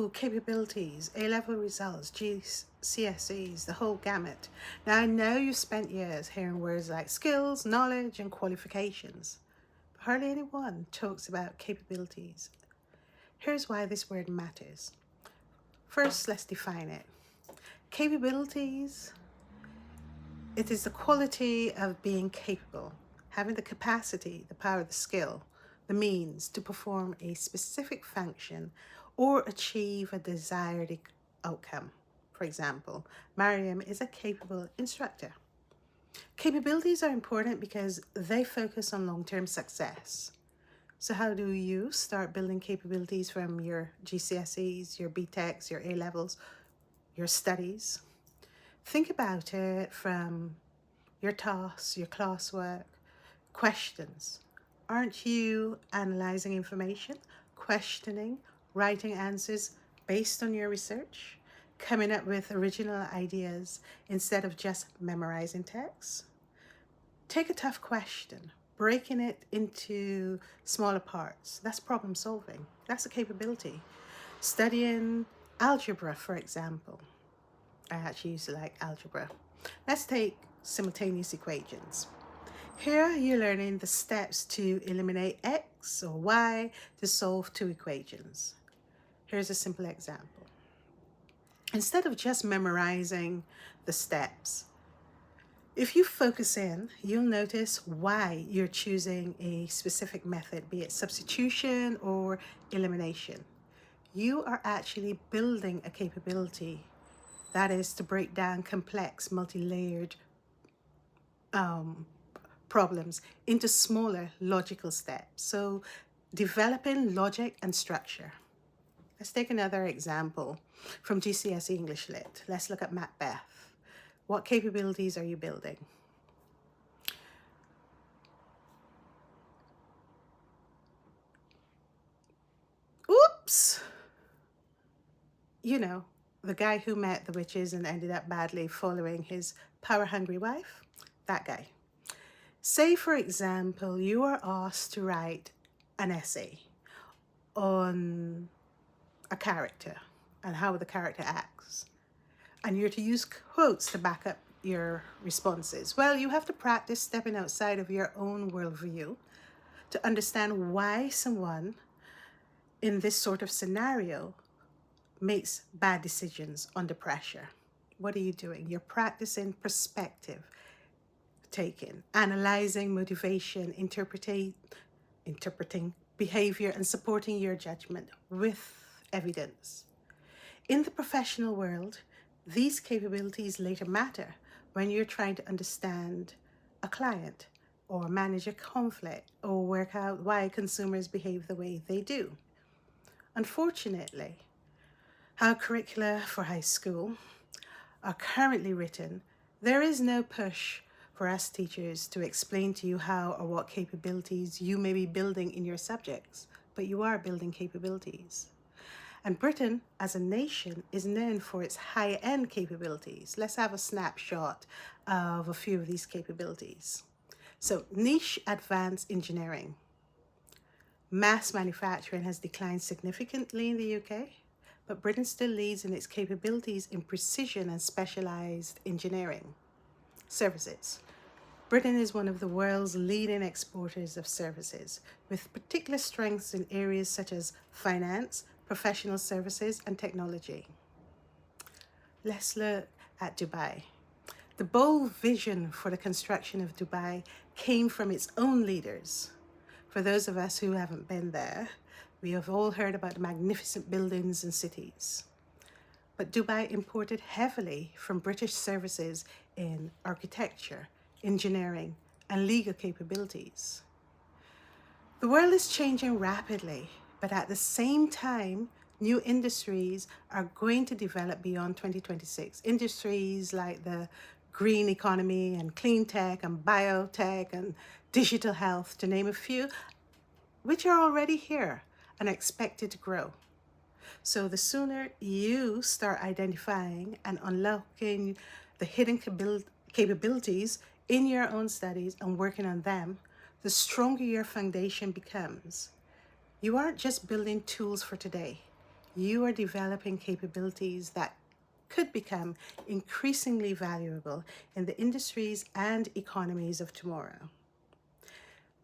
Ooh, capabilities, A-level results, GCSEs, the whole gamut. Now, I know you've spent years hearing words like skills, knowledge, and qualifications, but hardly anyone talks about capabilities. Here's why this word matters. First, let's define it. Capabilities, it is the quality of being capable, having the capacity, the power, the skill, the means to perform a specific function or achieve a desired outcome. For example, Mariam is a capable instructor. Capabilities are important because they focus on long-term success. So how do you start building capabilities from your GCSEs, your BTECs, your A-levels, your studies? Think about it from your tasks, your classwork, questions. Aren't you analyzing information, questioning, writing answers based on your research, coming up with original ideas instead of just memorizing text? Take a tough question, breaking it into smaller parts. That's problem solving. That's a capability. Studying algebra, for example. I actually used to like algebra. Let's take simultaneous equations. Here you're learning the steps to eliminate x or y to solve two equations. Here's a simple example. Instead of just memorizing the steps, if you focus in, you'll notice why you're choosing a specific method, be it substitution or elimination. You are actually building a capability. That is to break down complex, multi-layered problems into smaller logical steps. So developing logic and structure. Let's take another example from GCSE English Lit. Let's look at Macbeth. What capabilities are you building? Oops! You know, the guy who met the witches and ended up badly following his power-hungry wife? That guy. Say, for example, you are asked to write an essay on a character and how the character acts, and you're to use quotes to back up your responses. Well, you have to practice stepping outside of your own worldview to understand why someone in this sort of scenario makes bad decisions under pressure. What are you doing? You're practicing perspective taking, analyzing motivation, interpreting behavior, and supporting your judgment with evidence. In the professional world, these capabilities later matter when you're trying to understand a client or manage a conflict or work out why consumers behave the way they do. Unfortunately, how curricula for high school are currently written, there is no push for us teachers to explain to you how or what capabilities you may be building in your subjects, but you are building capabilities. And Britain, as a nation, is known for its high-end capabilities. Let's have a snapshot of a few of these capabilities. So, niche advanced engineering. Mass manufacturing has declined significantly in the UK, but Britain still leads in its capabilities in precision and specialized engineering. Services. Britain is one of the world's leading exporters of services, with particular strengths in areas such as finance, professional services, and technology. Let's look at Dubai. The bold vision for the construction of Dubai came from its own leaders. For those of us who haven't been there, we have all heard about the magnificent buildings and cities. But Dubai imported heavily from British services in architecture, engineering, and legal capabilities. The world is changing rapidly, but at the same time, new industries are going to develop beyond 2026. Industries like the green economy and clean tech and biotech and digital health, to name a few, which are already here and expected to grow. So the sooner you start identifying and unlocking the hidden capabilities in your own studies and working on them, the stronger your foundation becomes. You aren't just building tools for today. you are developing capabilities that could become increasingly valuable in the industries and economies of tomorrow.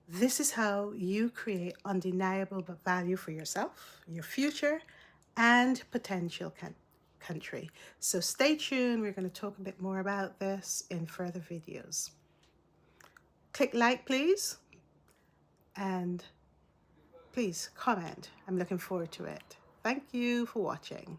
This is how you create undeniable value for yourself, your future, and potential country. So stay tuned. We're going to talk a bit more about this in further videos. Click like, please, and please comment. I'm looking forward to it. Thank you for watching.